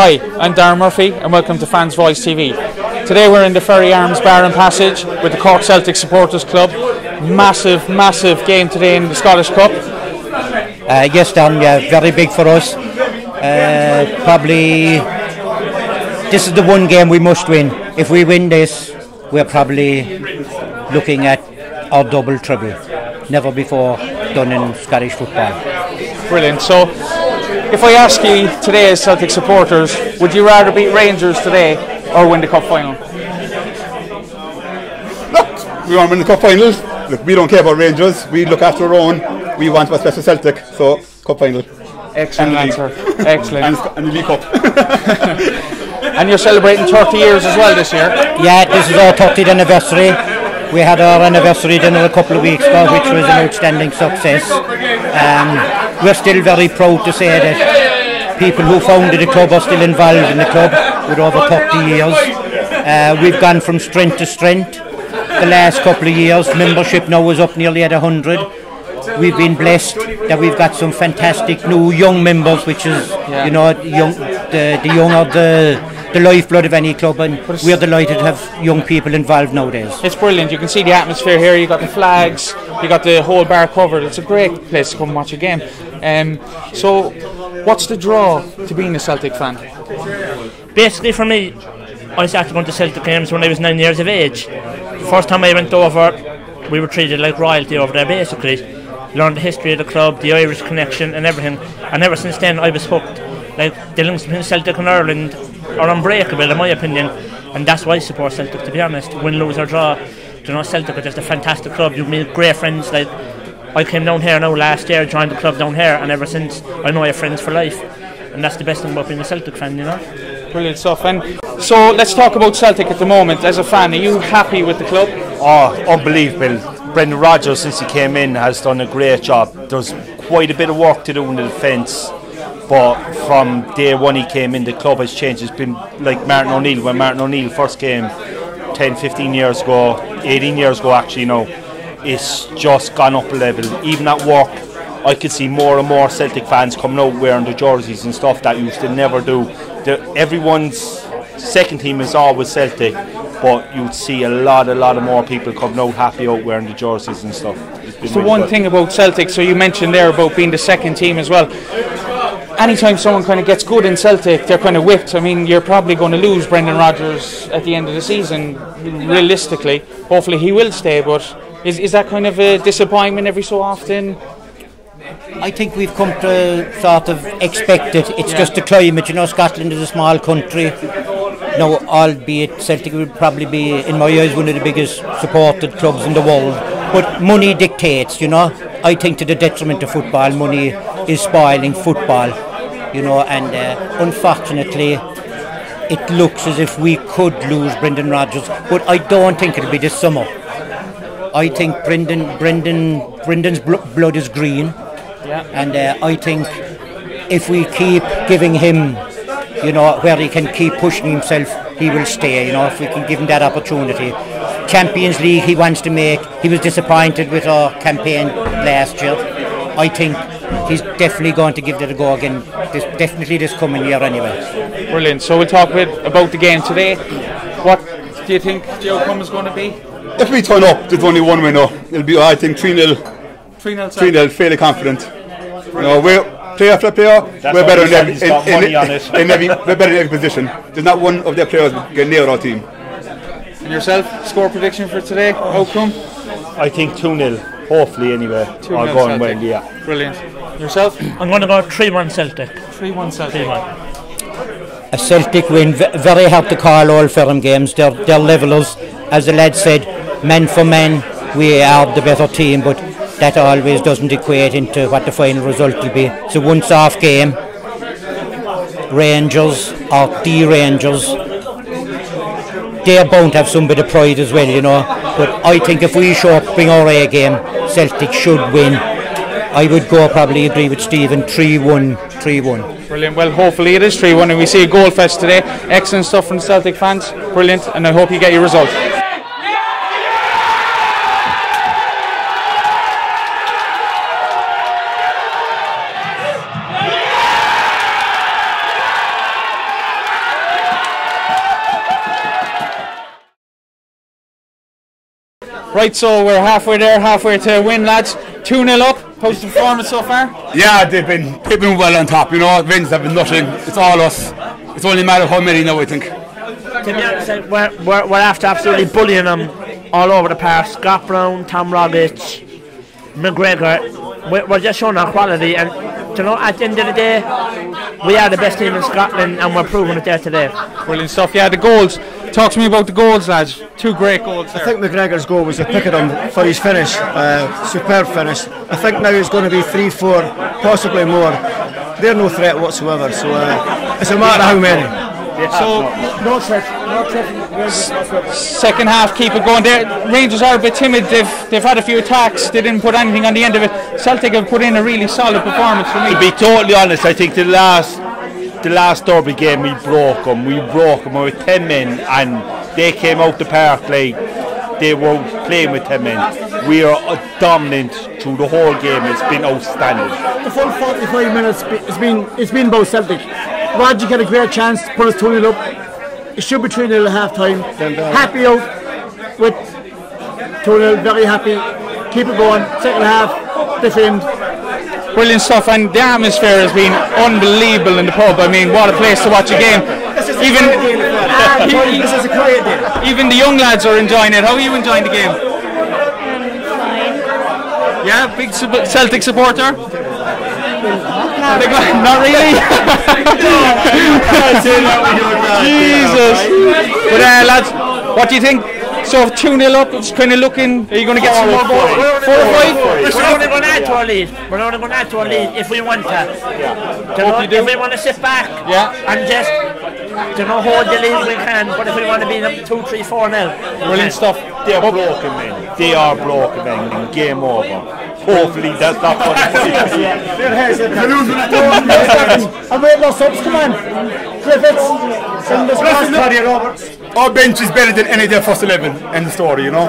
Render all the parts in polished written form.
Hi, I'm Darren Murphy and welcome to Fans Voice TV. Today we're in the Ferry Arms Bar and Passage with the Cork Celtic Supporters Club. Massive game today in the Scottish Cup. Yes, Dan, yeah, very big for us. Probably this is the one game we must win. If we win this, we're probably looking at our double treble. Never before done in Scottish football. Brilliant. So, if I ask you today as Celtic supporters, would you rather beat Rangers today or win the cup final? Look, we want to win the cup final. Look, we don't care about Rangers. We look after our own. We want what's best for Celtic. So, cup final. Excellent answer. Excellent. And the League Cup. And you're celebrating 30 years as well this year. Yeah, this is our 30th anniversary. We had our anniversary dinner a couple of weeks ago, which was an outstanding success. We're still very proud to say that people who founded the club are still involved in the club with over 30 years. We've gone from strength to strength the last couple of years. Membership now is up nearly at 100. We've been blessed that we've got some fantastic new young members, which is, you know, the young are the lifeblood of any club, and we're delighted to have young people involved nowadays. It's brilliant. You can see the atmosphere here. You got the flags, you got the whole bar covered. It's a great place to come watch a game. So, what's the draw to being a Celtic fan? Basically, for me, I started going to Celtic games when I was 9 years of age. The first time I went over, we were treated like royalty over there. Basically, learned the history of the club, the Irish connection, and everything. And ever since then, I was hooked. Like, the links between Celtic and Ireland are unbreakable in my opinion, and that's why I support Celtic, to be honest. Win, lose or draw, you know, Celtic are just a fantastic club. You meet great friends. Like, I came down here now last year, joined the club down here, and ever since I know I have friends for life, and that's the best thing about being a Celtic fan, you know. Brilliant stuff. And so let's talk about Celtic at the moment. As a fan, are you happy with the club? Oh, unbelievable. Brendan Rodgers, since he came in, has done a great job. There's quite a bit of work to do in the defence, but from day one he came in, the club has changed. It's been like Martin O'Neill. When Martin O'Neill first came 10, 15 years ago, 18 years ago actually now, it's just gone up a level. Even at work, I could see more and more Celtic fans coming out wearing the jerseys and stuff that used to never do. Everyone's second team is always Celtic, but you'd see a lot of more people coming out happy out wearing the jerseys and stuff. It's the one thing about Celtic, so you mentioned there about being the second team as well. Anytime someone kind of gets good in Celtic, they're kind of whipped. I mean, you're probably going to lose Brendan Rodgers at the end of the season, realistically. Hopefully he will stay, but is that kind of a disappointment every so often? I think we've come to sort of expect it. It's just the climate, you know. Scotland is a small country. Now, albeit Celtic would probably be, in my eyes, one of the biggest supported clubs in the world. But money dictates, you know. I think to the detriment of football, money is spoiling football, you know, and unfortunately it looks as if we could lose Brendan Rodgers, but I don't think it'll be this summer. I think Brendan's blood is green, and I think if we keep giving him, you know, where he can keep pushing himself, he will stay, you know, if we can give him that opportunity. Champions League he wants to make. He was disappointed with our campaign last year. I think he's definitely going to give that a go again, definitely this coming year anyway. Brilliant. So we'll talk a bit about the game today. What do you think the outcome is going to be? If we turn up, there's only one winner. It'll be, I think, 3-0. 3-0. Fairly confident. You know, we're player after player. We're better in every position. There's not one of their players getting near our team. And yourself, score prediction for today, outcome? I think 2-0, hopefully anyway. 2-0 All going Celtic. well, yeah. Brilliant. Yourself? I'm going to go 3-1 Celtic. 3-1 Celtic. 3-1. A Celtic win, very hard to call all firm games. They're levellers. As the lad said, man for man, we are the better team, but that always doesn't equate into what the final result will be. It's a once-off game. Rangers or the Rangers, they're bound to have some bit of pride as well, you know. But I think if we show up, bring our A game, Celtic should win. I would probably agree with Stephen, 3-1. Brilliant. Well, hopefully it is 3-1 and we see a goal fest today. Excellent stuff from the Celtic fans. Brilliant, and I hope you get your result. Right, so we're halfway there, halfway to win, lads. 2-0 up. How's the performance so far? Yeah, they've been well on top. You know, Rangers have been nothing. It's all us. It's only a matter of how many now, I think. To be honest, we're after absolutely bullying them all over the park. Scott Brown, Tom Rogic, McGregor. We're just showing our quality, and you know, at the end of the day, we are the best team in Scotland, and we're proving it there today. Brilliant stuff. Yeah, the goals. Talk to me about the goals, lads. 2 great goals there. I think McGregor's goal was a pick at him for his finish. Superb finish. I think now it's going to be 3-4, possibly more. They're no threat whatsoever, so it's a matter of how many. So No threat. second half, keep it going. Rangers are a bit timid. They've had a few attacks. They didn't put anything on the end of it. Celtic have put in a really solid performance for me. To be totally honest, I think the last derby game we broke them. We with 10 men, and they came out the park like they were playing with 10 men. We are dominant through the whole game. It's been outstanding. The full 45 minutes it's been about Celtic. Roger get a great chance to put us 2-0 up. It should be 3-0 at half time. Happy out with 2-0, very happy. Keep it going. Second half, defend. Brilliant stuff, and the atmosphere has been unbelievable in the pub. I mean, what a place to watch a game. Even the young lads are enjoying it. How are you enjoying the game? Fine. Yeah, big Celtic supporter? Not really? Jesus. But lads, what do you think? So 2-0 up, it's kind of looking, are you going to get some more goals? 4 or 5? We're only going to add to our lead. We're only going to add to our lead if we want to. If we want to sit back and just hold the lead, we can. But if we want to be up 2, 3, 4-0. Brilliant stuff. They're broken men. They are broken men. Game over. Hopefully that's not what I'll wait no subs, come on. Griffiths, send us past Claudia Roberts. Our bench is better than any of their first 11 in the story, you know.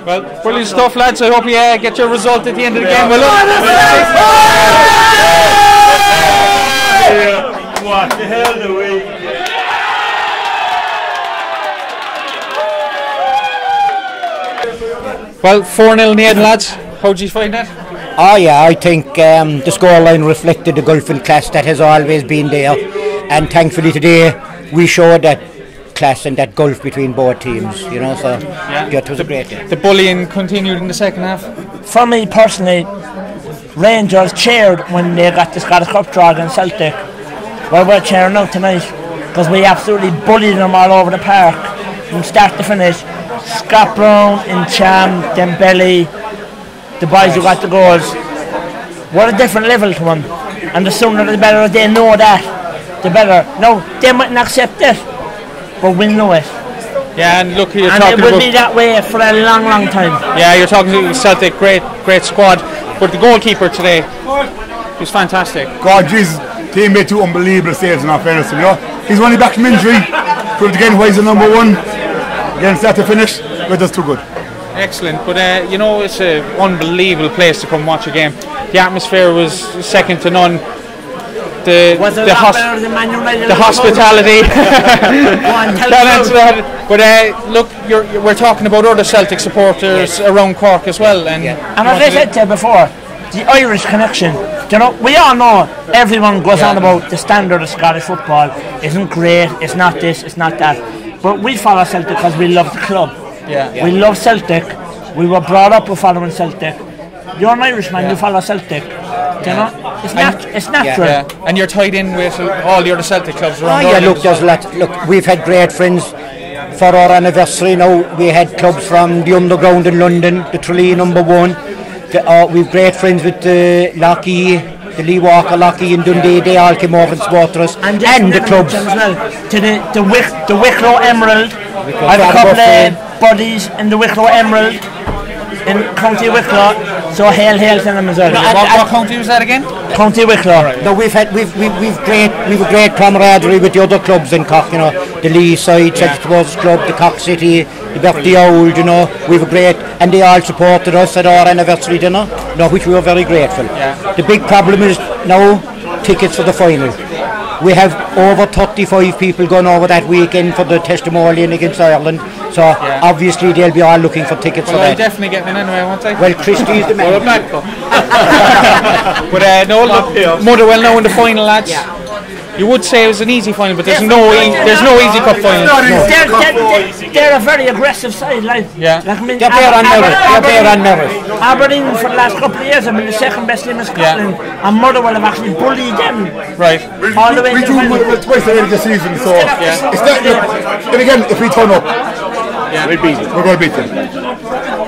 Well, brilliant stuff, lads. I hope you get your result at the end of the game. Well, what the hell do we? Well, 4-0 in the end, lads. How did you find that? Oh yeah, I think the scoreline reflected the gulf in class that has always been there, and thankfully today we showed that class and that gulf between both teams, you know, so it was a great day. The bullying continued in the second half? For me personally, Rangers cheered when they got the Scottish Cup draw against Celtic. Well, we're cheering out tonight because we absolutely bullied them all over the park from start to finish. Scott Brown, Incham, Dembele, the boys who got the goals, we're a different level to them, and the sooner the better they know that, the better. Now, they mightn't accept it, but we know it. Yeah, and look, you're and talking it will about, be that way for a long, long time. Yeah, you're talking to Celtic, great squad, but the goalkeeper today was fantastic. God, Jesus, team made 2 unbelievable saves in our fairness, you know. He's only back from injury, proved again why he's the number 1. Again, start to finish, we're just too good. Excellent, but you know, it's an unbelievable place to come watch a game. The atmosphere was second to none. The hospitality. But look, we're talking about other Celtic supporters around Cork as well, and as I said to you before, the Irish connection. You know, we all know everyone goes on about the standard of Scottish football isn't great, it's not this, it's not that. But we follow Celtic because we love the club. We love Celtic. We were brought up with following Celtic. You're an Irishman, you follow Celtic. You know, it's natural. And you're tied in with all the other Celtic clubs around. Look, there's a lot. Look, we've had great friends for our anniversary now. We had clubs from the Underground in London, the Tralee number 1. We've great friends with the Lockheed, the Lee Walker Lockheed in Dundee. They all came over and supported us, and the clubs. To the Wicklow Emerald. I have a couple of buddies in the Wicklow Emerald in County Wicklow, so hail to them as well. What county was that again? County Wicklow. Right. No, we've great camaraderie with the other clubs in Cork, you know, the Lee side, Celtic Supporters Club, the Cork City, the Bertie Old, you know, we've a great, and they all supported us at our anniversary dinner, which we were very grateful. The big problem is now tickets for the final. We have over 35 people going over that weekend for the testimonial against Ireland. So obviously they'll be all looking for tickets for that. I'll definitely get one anyway, won't I? Well, Christie's the man. But no, Motherwell now in the final, lads. Yeah. You would say it was an easy final, but there's no easy cup final. They're a very aggressive side, like. Yeah. Like, I mean, They're better on merit. Aberdeen for the last couple of years have been the second best team in Scotland, and Motherwell have actually bullied them. Right. All the way We to the do final. Motherwell twice already this season, so it's not. And again, if we turn up, we'll beat them. We're going to beat them.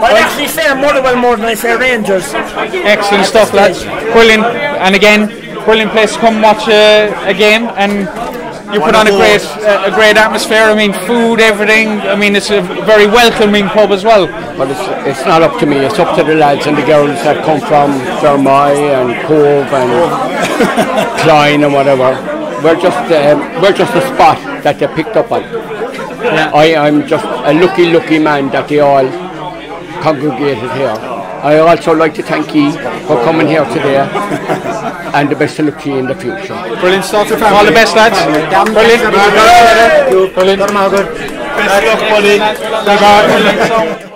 I actually fear Motherwell more than I fear Rangers. Excellent stuff, lads. Brilliant. And again, brilliant place to come watch a game, and you put on a great atmosphere. I mean, food, everything. I mean, it's a very welcoming pub as well. But it's not up to me. It's up to the lads and the girls that come from Fermoy and Cove and Klein and whatever. We're just a spot that they picked up on. Yeah. I'm just a lucky man that they all congregated here. I also like to thank you for coming here today, and the best of luck to you in the future. Brilliant stuff. All the best, lads. Brilliant. Brilliant. Best luck, buddy.